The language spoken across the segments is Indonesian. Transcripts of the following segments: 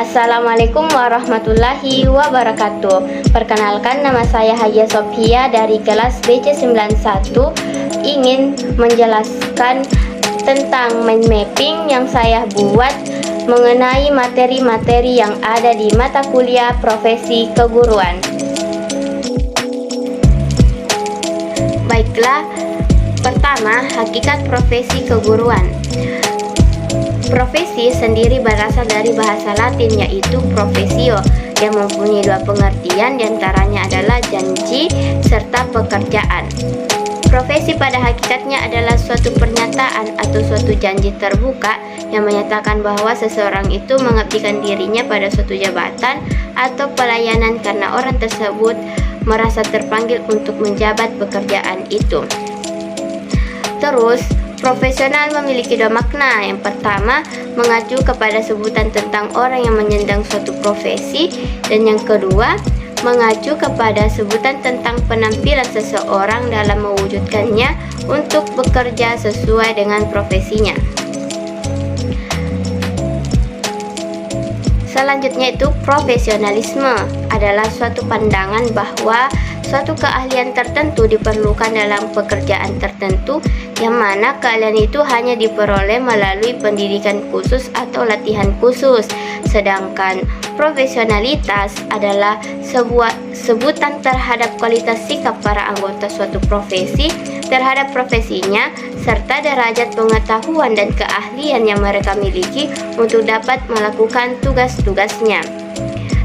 Assalamualaikum warahmatullahi wabarakatuh. Perkenalkan, nama saya Haja Sophia dari kelas BC91, ingin menjelaskan tentang mind mapping yang saya buat mengenai materi-materi yang ada di mata kuliah profesi keguruan. Baiklah, pertama, hakikat profesi keguruan. Profesi sendiri berasal dari bahasa Latin, yaitu profesio, yang mempunyai dua pengertian, diantaranya adalah janji serta pekerjaan. Profesi pada hakikatnya adalah suatu pernyataan atau suatu janji terbuka yang menyatakan bahwa seseorang itu mengabdikan dirinya pada suatu jabatan atau pelayanan karena orang tersebut merasa terpanggil untuk menjabat pekerjaan itu. Terus, profesional memiliki dua makna. Yang pertama, mengacu kepada sebutan tentang orang yang menyandang suatu profesi, dan yang kedua, mengacu kepada sebutan tentang penampilan seseorang dalam mewujudkannya untuk bekerja sesuai dengan profesinya. Selanjutnya itu profesionalisme adalah suatu pandangan bahwa suatu keahlian tertentu diperlukan dalam pekerjaan tertentu, yang mana keahlian itu hanya diperoleh melalui pendidikan khusus atau latihan khusus. Sedangkan profesionalitas adalah sebuah sebutan terhadap kualitas sikap para anggota suatu profesi terhadap profesinya, serta derajat pengetahuan dan keahlian yang mereka miliki untuk dapat melakukan tugas-tugasnya.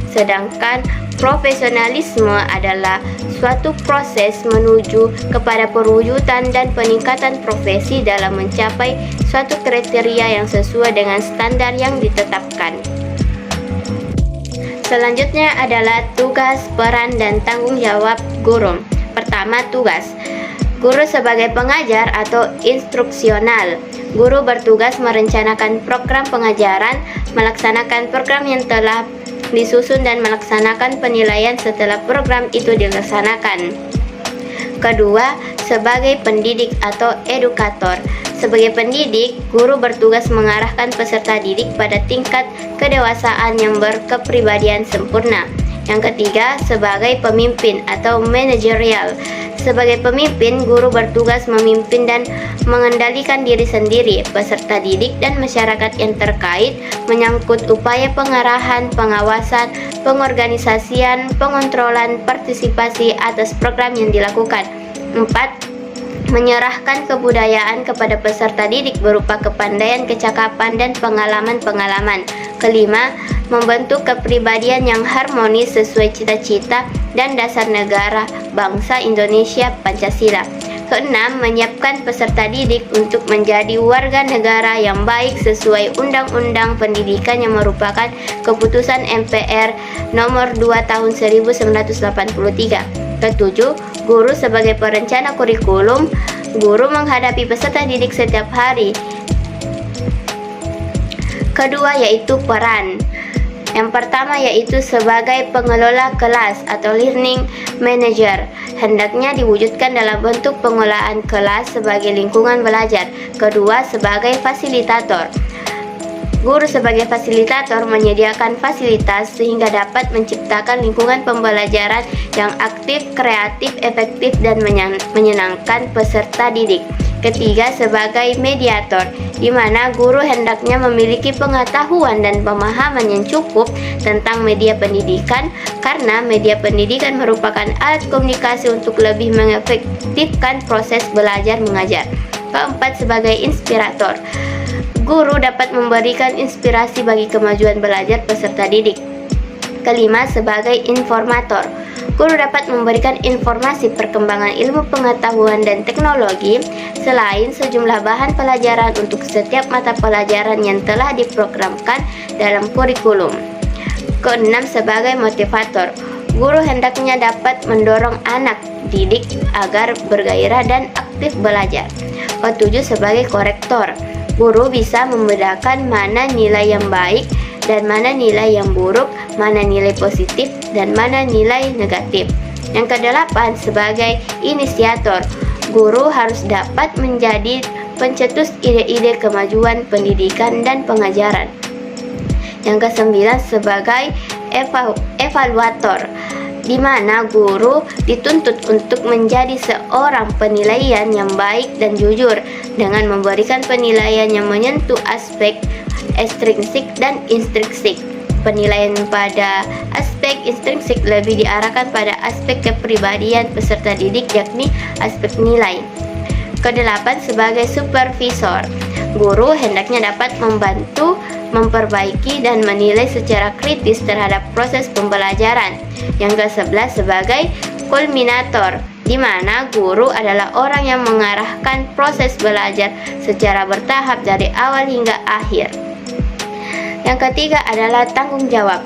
Sedangkan profesionalisme adalah suatu proses menuju kepada perwujudan dan peningkatan profesi dalam mencapai suatu kriteria yang sesuai dengan standar yang ditetapkan. Selanjutnya adalah tugas, peran, dan tanggung jawab guru. Pertama, tugas. Guru sebagai pengajar atau instruksional. Guru bertugas merencanakan program pengajaran, melaksanakan program yang telah disusun, dan melaksanakan penilaian setelah program itu dilaksanakan. Kedua, sebagai pendidik atau edukator. Sebagai pendidik, guru bertugas mengarahkan peserta didik pada tingkat kedewasaan yang berkepribadian sempurna. Yang ketiga, sebagai pemimpin atau manajerial. Sebagai pemimpin, guru bertugas memimpin dan mengendalikan diri sendiri, peserta didik, dan masyarakat yang terkait menyangkut upaya pengarahan, pengawasan, pengorganisasian, pengontrolan, partisipasi atas program yang dilakukan. 4. Menyerahkan kebudayaan kepada peserta didik berupa kepandaian, kecakapan, dan pengalaman-pengalaman. Kelima, membentuk kepribadian yang harmonis sesuai cita-cita dan dasar negara bangsa Indonesia Pancasila. Keenam, menyiapkan peserta didik untuk menjadi warga negara yang baik sesuai Undang-Undang Pendidikan yang merupakan keputusan MPR nomor 2 tahun 1983. Ketujuh, guru sebagai perencana kurikulum. Guru menghadapi peserta didik setiap hari. Kedua yaitu peran. Yang pertama yaitu sebagai pengelola kelas atau learning manager. Hendaknya diwujudkan dalam bentuk pengelolaan kelas sebagai lingkungan belajar. Kedua, sebagai fasilitator. Guru sebagai fasilitator menyediakan fasilitas sehingga dapat menciptakan lingkungan pembelajaran yang aktif, kreatif, efektif, dan menyenangkan peserta didik. Ketiga, sebagai mediator, di mana guru hendaknya memiliki pengetahuan dan pemahaman yang cukup tentang media pendidikan, karena media pendidikan merupakan alat komunikasi untuk lebih mengefektifkan proses belajar mengajar. Keempat, sebagai inspirator. Guru dapat memberikan inspirasi bagi kemajuan belajar peserta didik. Kelima, sebagai informator. Guru dapat memberikan informasi perkembangan ilmu pengetahuan dan teknologi, selain sejumlah bahan pelajaran untuk setiap mata pelajaran yang telah diprogramkan dalam kurikulum. Keenam, sebagai motivator. Guru hendaknya dapat mendorong anak didik agar bergairah dan aktif belajar. Ketujuh, sebagai korektor. Guru bisa membedakan mana nilai yang baik dan mana nilai yang buruk, mana nilai positif dan mana nilai negatif. Yang kedelapan, sebagai inisiator. Guru harus dapat menjadi pencetus ide-ide kemajuan pendidikan dan pengajaran. Yang kesembilan sebagai evaluator, di mana guru dituntut untuk menjadi seorang penilaian yang baik dan jujur dengan memberikan penilaian yang menyentuh aspek ekstrinsik dan intrinsik. Penilaian pada aspek intrinsik lebih diarahkan pada aspek kepribadian peserta didik, yakni aspek nilai. Kedelapan sebagai supervisor, guru hendaknya dapat membantu, memperbaiki, dan menilai secara kritis terhadap proses pembelajaran. Yang ke-11 sebagai kulminator, di mana guru adalah orang yang mengarahkan proses belajar secara bertahap dari awal hingga akhir. Yang ketiga adalah tanggung jawab.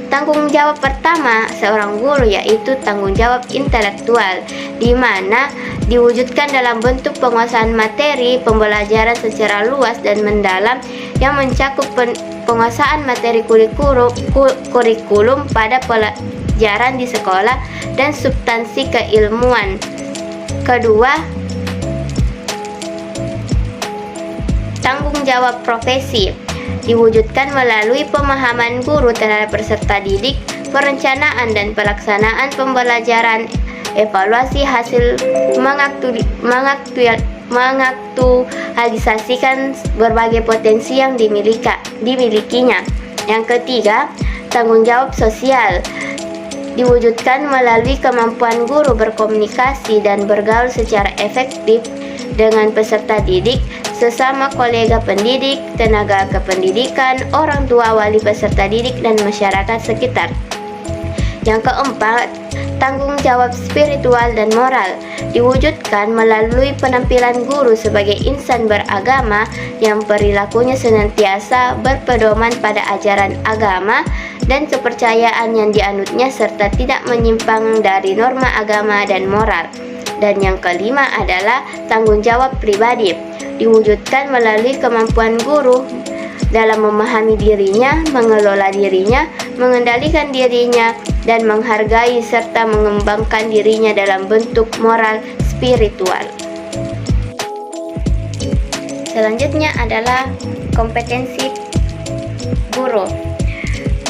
Tanggung jawab pertama seorang guru yaitu tanggung jawab intelektual, di mana diwujudkan dalam bentuk penguasaan materi pembelajaran secara luas dan mendalam yang mencakup penguasaan materi kurikulum pada pelajaran di sekolah dan substansi keilmuan. Kedua, tanggung jawab profesi diwujudkan melalui pemahaman guru terhadap peserta didik, perencanaan dan pelaksanaan pembelajaran, evaluasi hasil, mengaktualisasikan berbagai potensi yang dimilikinya. Yang ketiga, tanggung jawab sosial diwujudkan melalui kemampuan guru berkomunikasi dan bergaul secara efektif dengan peserta didik, sesama kolega pendidik, tenaga kependidikan, orang tua, wali peserta didik, dan masyarakat sekitar. Yang keempat, tanggung jawab spiritual dan moral diwujudkan melalui penampilan guru sebagai insan beragama yang perilakunya senantiasa berpedoman pada ajaran agama dan kepercayaan yang dianutnya serta tidak menyimpang dari norma agama dan moral. Dan yang kelima adalah tanggung jawab pribadi diwujudkan melalui kemampuan guru dalam memahami dirinya, mengelola dirinya, mengendalikan dirinya, dan menghargai serta mengembangkan dirinya dalam bentuk moral spiritual. Selanjutnya adalah kompetensi guru.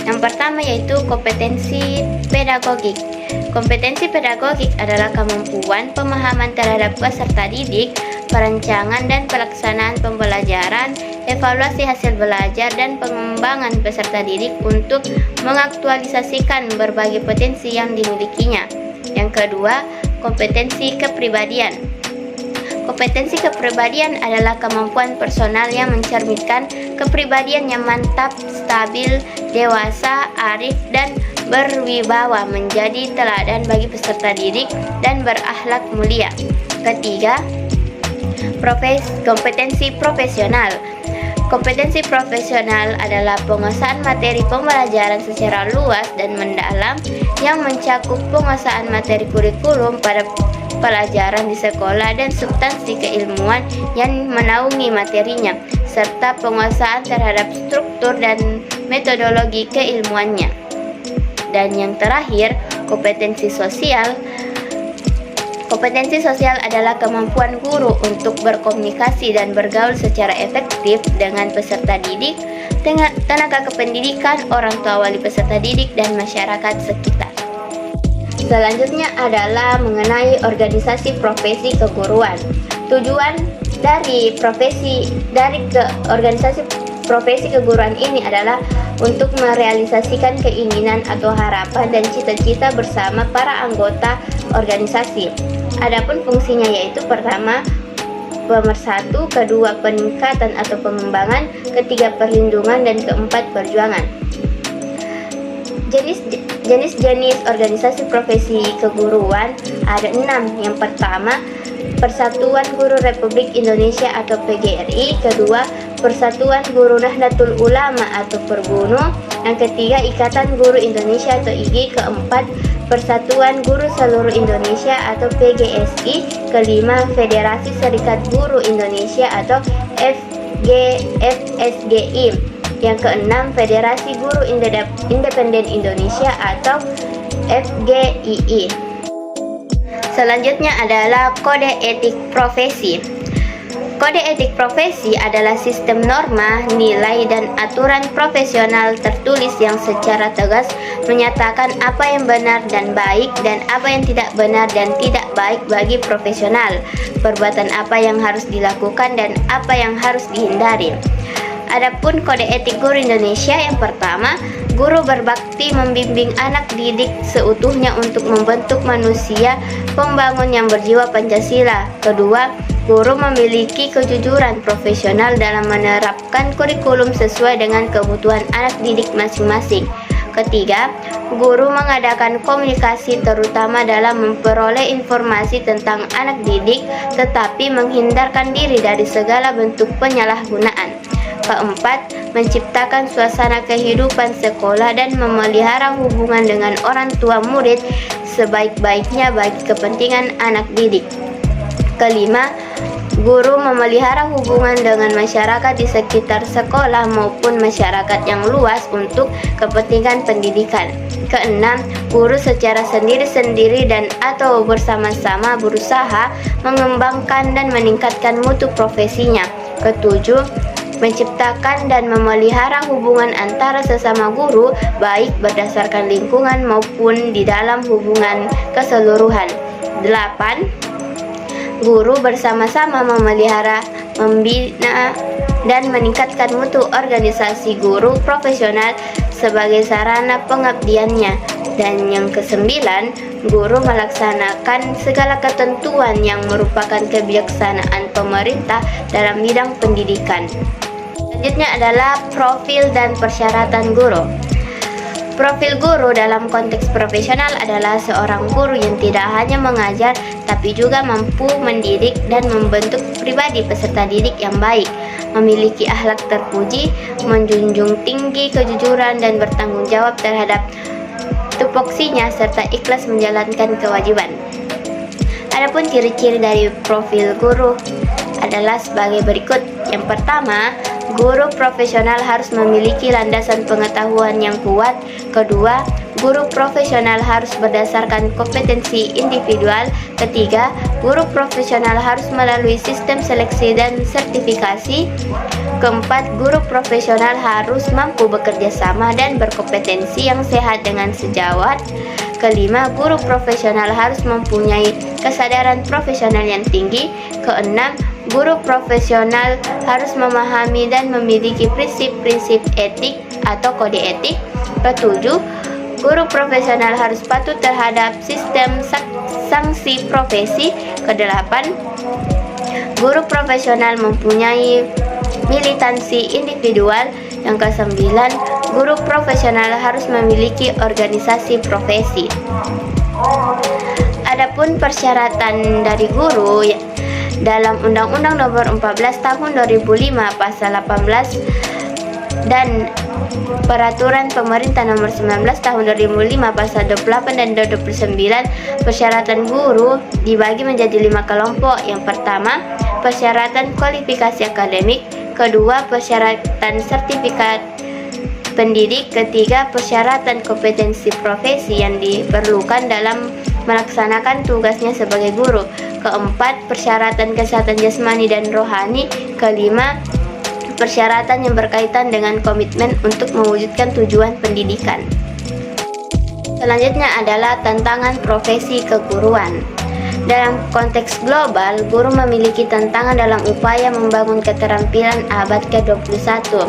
Yang pertama yaitu kompetensi pedagogik. Kompetensi pedagogik adalah kemampuan pemahaman terhadap peserta didik, perancangan dan pelaksanaan pembelajaran, evaluasi hasil belajar, dan pengembangan peserta didik untuk mengaktualisasikan berbagai potensi yang dimilikinya. Yang kedua, kompetensi kepribadian. Kompetensi kepribadian adalah kemampuan personal yang mencerminkan kepribadian yang mantap, stabil, dewasa, arif, dan berwibawa, menjadi teladan bagi peserta didik dan berakhlak mulia. Ketiga, kompetensi profesional. Kompetensi profesional adalah penguasaan materi pembelajaran secara luas dan mendalam yang mencakup penguasaan materi kurikulum pada pelajaran di sekolah dan substansi keilmuan yang menaungi materinya, serta penguasaan terhadap struktur dan metodologi keilmuannya. Dan yang terakhir, kompetensi sosial. Kompetensi sosial adalah kemampuan guru untuk berkomunikasi dan bergaul secara efektif dengan peserta didik, dengan tenaga kependidikan, orang tua, wali peserta didik, dan masyarakat sekitar. Selanjutnya adalah mengenai organisasi profesi keguruan. Tujuan dari organisasi profesi keguruan ini adalah untuk merealisasikan keinginan atau harapan dan cita-cita bersama para anggota organisasi. Adapun fungsinya yaitu pertama, pemersatu, kedua, peningkatan atau pengembangan, ketiga, perlindungan, dan keempat, perjuangan. Jenis-jenis organisasi profesi keguruan ada 6. Yang pertama, Persatuan Guru Republik Indonesia atau PGRI. Kedua, Persatuan Guru Nahdlatul Ulama atau Pergunu. Yang ketiga, Ikatan Guru Indonesia atau IG. Keempat, Persatuan Guru Seluruh Indonesia atau PGSI. Kelima, Federasi Serikat Guru Indonesia atau FSGI. Yang keenam, Federasi Guru Independen Indonesia atau FGII. Selanjutnya adalah kode etik profesi. Kode etik profesi adalah sistem norma, nilai, dan aturan profesional tertulis yang secara tegas menyatakan apa yang benar dan baik dan apa yang tidak benar dan tidak baik bagi profesional, perbuatan apa yang harus dilakukan dan apa yang harus dihindari. Adapun kode etik guru Indonesia, yang pertama, guru berbakti membimbing anak didik seutuhnya untuk membentuk manusia pembangun yang berjiwa Pancasila. Kedua, guru memiliki kejujuran profesional dalam menerapkan kurikulum sesuai dengan kebutuhan anak didik masing-masing. Ketiga, guru mengadakan komunikasi terutama dalam memperoleh informasi tentang anak didik tetapi menghindarkan diri dari segala bentuk penyalahgunaan. Keempat, menciptakan suasana kehidupan sekolah dan memelihara hubungan dengan orang tua murid sebaik-baiknya bagi kepentingan anak didik. Kelima, guru memelihara hubungan dengan masyarakat di sekitar sekolah maupun masyarakat yang luas untuk kepentingan pendidikan. Keenam, guru secara sendiri-sendiri dan atau bersama-sama berusaha mengembangkan dan meningkatkan mutu profesinya. Ketujuh, menciptakan dan memelihara hubungan antara sesama guru baik berdasarkan lingkungan maupun di dalam hubungan keseluruhan. 8. Guru bersama-sama memelihara, membina, dan meningkatkan mutu organisasi guru profesional sebagai sarana pengabdiannya. Dan yang kesembilan, guru melaksanakan segala ketentuan yang merupakan kebijaksanaan pemerintah dalam bidang pendidikan. Selanjutnya adalah profil dan persyaratan guru. Profil guru dalam konteks profesional adalah seorang guru yang tidak hanya mengajar tapi juga mampu mendidik dan membentuk pribadi peserta didik yang baik, memiliki akhlak terpuji, menjunjung tinggi kejujuran dan bertanggung jawab terhadap tupoksinya serta ikhlas menjalankan kewajiban. Adapun ciri-ciri dari profil guru adalah sebagai berikut. Yang pertama, guru profesional harus memiliki landasan pengetahuan yang kuat. Kedua, guru profesional harus berdasarkan kompetensi individual. Ketiga, guru profesional harus melalui sistem seleksi dan sertifikasi. Keempat, guru profesional harus mampu bekerja sama dan berkompetensi yang sehat dengan sejawat. Kelima, guru profesional harus mempunyai kesadaran profesional yang tinggi. Keenam, guru profesional harus memahami dan memiliki prinsip-prinsip etik atau kode etik. Ketujuh, guru profesional harus patuh terhadap sistem sanksi profesi. Kedelapan, guru profesional mempunyai militansi individual. Yang kesembilan, guru profesional harus memiliki organisasi profesi. Adapun persyaratan dari guru dalam Undang-Undang Nomor 14 Tahun 2005 Pasal 18 dan Peraturan Pemerintah Nomor 19 Tahun 2005 Pasal 28 dan 29, persyaratan guru dibagi menjadi 5 kelompok. Yang pertama, persyaratan kualifikasi akademik. Kedua, persyaratan sertifikat pendidik. Ketiga, persyaratan kompetensi profesi yang diperlukan dalam melaksanakan tugasnya sebagai guru. Keempat, persyaratan kesehatan jasmani dan rohani. Kelima, persyaratan yang berkaitan dengan komitmen untuk mewujudkan tujuan pendidikan. Selanjutnya adalah tantangan profesi keguruan. Dalam konteks global, guru memiliki tantangan dalam upaya membangun keterampilan abad ke-21.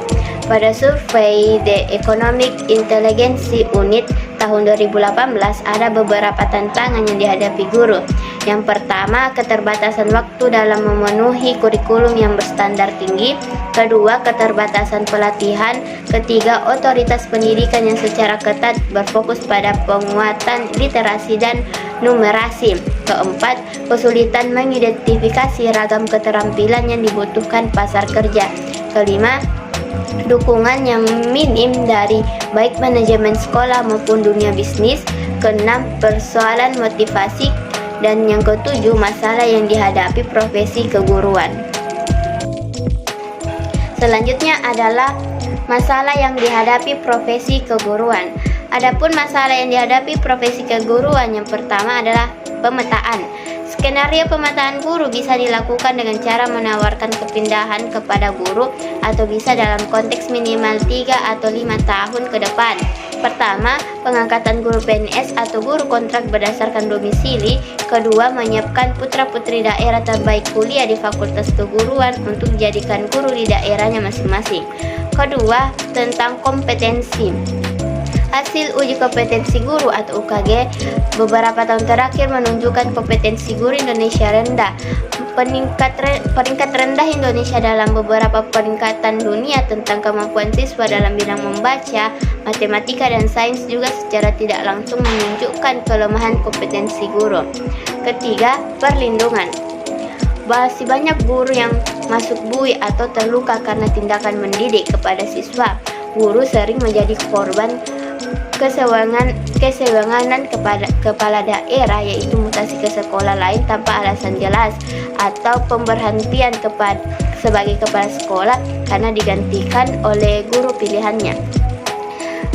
Pada survei The Economic Intelligence Unit tahun 2018, ada beberapa tantangan yang dihadapi guru. Yang pertama, keterbatasan waktu dalam memenuhi kurikulum yang berstandar tinggi. Kedua, keterbatasan pelatihan. Ketiga, otoritas pendidikan yang secara ketat berfokus pada penguatan literasi dan numerasi. Keempat, kesulitan mengidentifikasi ragam keterampilan yang dibutuhkan pasar kerja. Kelima, dukungan yang minim dari baik manajemen sekolah maupun dunia bisnis. Keenam, persoalan motivasi. Dan yang ketujuh, masalah yang dihadapi profesi keguruan. Selanjutnya adalah masalah yang dihadapi profesi keguruan. Adapun masalah yang dihadapi profesi keguruan, yang pertama adalah pemetaan. Skenario pemetaan guru bisa dilakukan dengan cara menawarkan kepindahan kepada guru atau bisa dalam konteks minimal 3 atau 5 tahun ke depan. Pertama, pengangkatan guru PNS atau guru kontrak berdasarkan domisili. Kedua, menyiapkan putra-putri daerah terbaik kuliah di fakultas keguruan untuk dijadikan guru di daerahnya masing-masing. Kedua, tentang kompetensi. Hasil uji kompetensi guru atau UKG beberapa tahun terakhir menunjukkan kompetensi guru Indonesia rendah. Peringkat rendah Indonesia dalam beberapa peringkatan dunia tentang kemampuan siswa dalam bidang membaca, matematika, dan sains juga secara tidak langsung menunjukkan kelemahan kompetensi guru. Ketiga, perlindungan. Masih banyak guru yang masuk bui atau terluka karena tindakan mendidik kepada siswa. Guru sering menjadi korban kesewenganan kepada kepala daerah, yaitu mutasi ke sekolah lain tanpa alasan jelas atau pemberhentian sebagai kepala sekolah karena digantikan oleh guru pilihannya.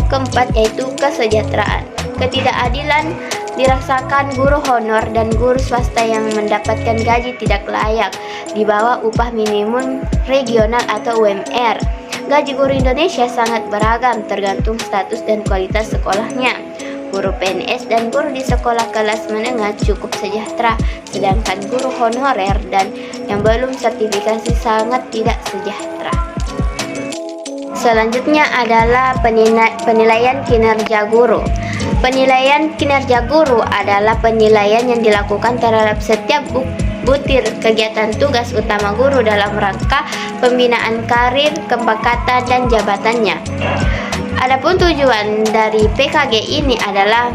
Keempat, yaitu kesejahteraan. Ketidakadilan dirasakan guru honor dan guru swasta yang mendapatkan gaji tidak layak di bawah upah minimum regional atau UMR. Gaji guru Indonesia sangat beragam tergantung status dan kualitas sekolahnya. Guru PNS dan guru di sekolah kelas menengah cukup sejahtera, sedangkan guru honorer dan yang belum sertifikasi sangat tidak sejahtera. Selanjutnya adalah penilaian kinerja guru. Penilaian kinerja guru adalah penilaian yang dilakukan terhadap setiap butir kegiatan tugas utama guru dalam rangka pembinaan karir, kepangkatan, dan jabatannya. Adapun tujuan dari PKG ini adalah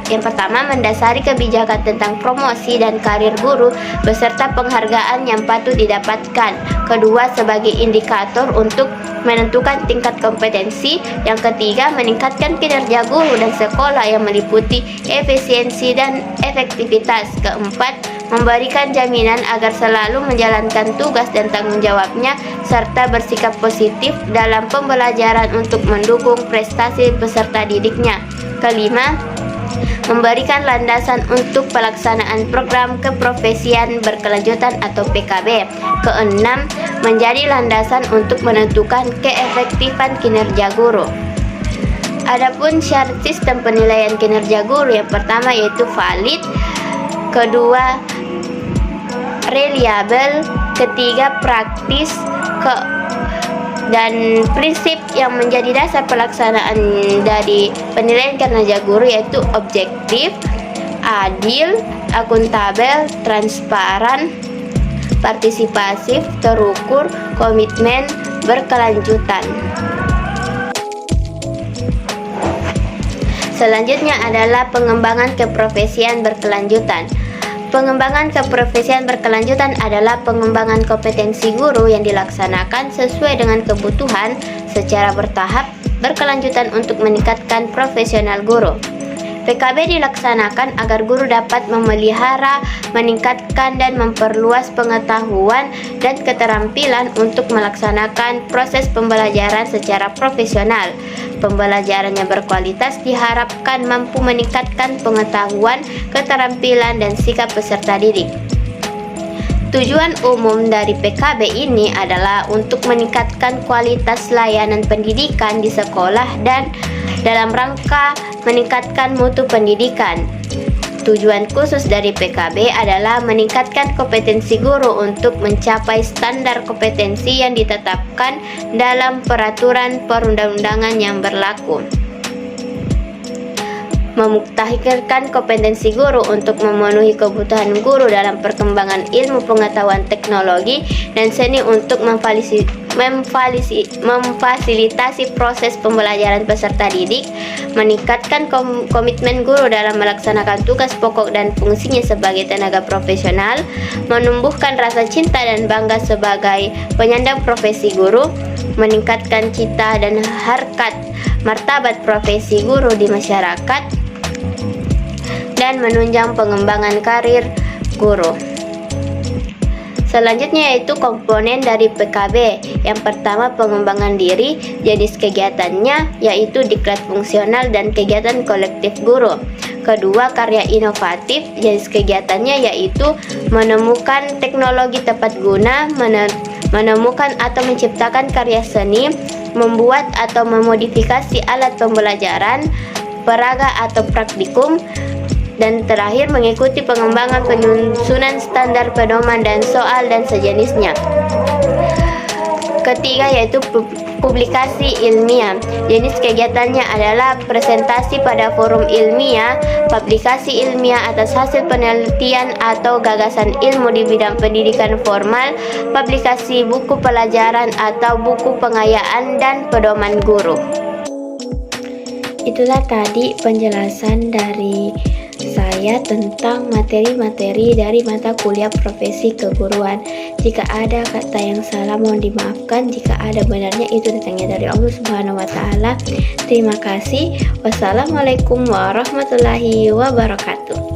yang pertama mendasari kebijakan tentang promosi dan karir guru beserta penghargaan yang patut didapatkan. Kedua, sebagai indikator untuk menentukan tingkat kompetensi. Yang ketiga, meningkatkan kinerja guru dan sekolah yang meliputi efisiensi dan efektivitas. Keempat, memberikan jaminan agar selalu menjalankan tugas dan tanggung jawabnya serta bersikap positif dalam pembelajaran untuk mendukung prestasi peserta didiknya. Kelima, memberikan landasan untuk pelaksanaan program keprofesian berkelanjutan atau PKB. Keenam, menjadi landasan untuk menentukan keefektifan kinerja guru. Adapun syarat sistem penilaian kinerja guru, yang pertama yaitu valid, kedua reliable, ketiga praktis, dan prinsip yang menjadi dasar pelaksanaan dari penilaian kinerja guru yaitu objektif, adil, akuntabel, transparan, partisipatif, terukur, komitmen, berkelanjutan. Selanjutnya adalah pengembangan keprofesian berkelanjutan. Pengembangan keprofesian berkelanjutan adalah pengembangan kompetensi guru yang dilaksanakan sesuai dengan kebutuhan secara bertahap berkelanjutan untuk meningkatkan profesional guru. PKB dilaksanakan agar guru dapat memelihara, meningkatkan, dan memperluas pengetahuan dan keterampilan untuk melaksanakan proses pembelajaran secara profesional. Pembelajaran yang berkualitas diharapkan mampu meningkatkan pengetahuan, keterampilan, dan sikap peserta didik. Tujuan umum dari PKB ini adalah untuk meningkatkan kualitas layanan pendidikan di sekolah dan dalam rangka meningkatkan mutu pendidikan. Tujuan khusus dari PKB adalah meningkatkan kompetensi guru untuk mencapai standar kompetensi yang ditetapkan dalam peraturan perundang-undangan yang berlaku. Memutakhirkan kompetensi guru untuk memenuhi kebutuhan guru dalam perkembangan ilmu pengetahuan teknologi dan seni untuk memfasilitasi proses pembelajaran peserta didik, meningkatkan komitmen guru dalam melaksanakan tugas pokok dan fungsinya sebagai tenaga profesional, menumbuhkan rasa cinta dan bangga sebagai penyandang profesi guru, meningkatkan cita dan harkat martabat profesi guru di masyarakat, dan menunjang pengembangan karir guru. Selanjutnya yaitu komponen dari PKB. Yang pertama pengembangan diri, jenis kegiatannya yaitu diklat fungsional dan kegiatan kolektif guru. Kedua, karya inovatif, jenis kegiatannya yaitu menemukan teknologi tepat guna, menemukan atau menciptakan karya seni, membuat atau memodifikasi alat pembelajaran, peraga atau praktikum, dan terakhir mengikuti pengembangan penyusunan standar pedoman dan soal dan sejenisnya. Ketiga yaitu publikasi ilmiah. Jenis kegiatannya adalah presentasi pada forum ilmiah, publikasi ilmiah atas hasil penelitian atau gagasan ilmu di bidang pendidikan formal, publikasi buku pelajaran atau buku pengayaan dan pedoman guru. Itulah tadi penjelasan dari saya tentang materi-materi dari mata kuliah profesi keguruan. Jika ada kata yang salah mohon dimaafkan, jika ada benarnya itu datangnya dari Allah Subhanahu wa taala. Terima kasih. Wassalamualaikum warahmatullahi wabarakatuh.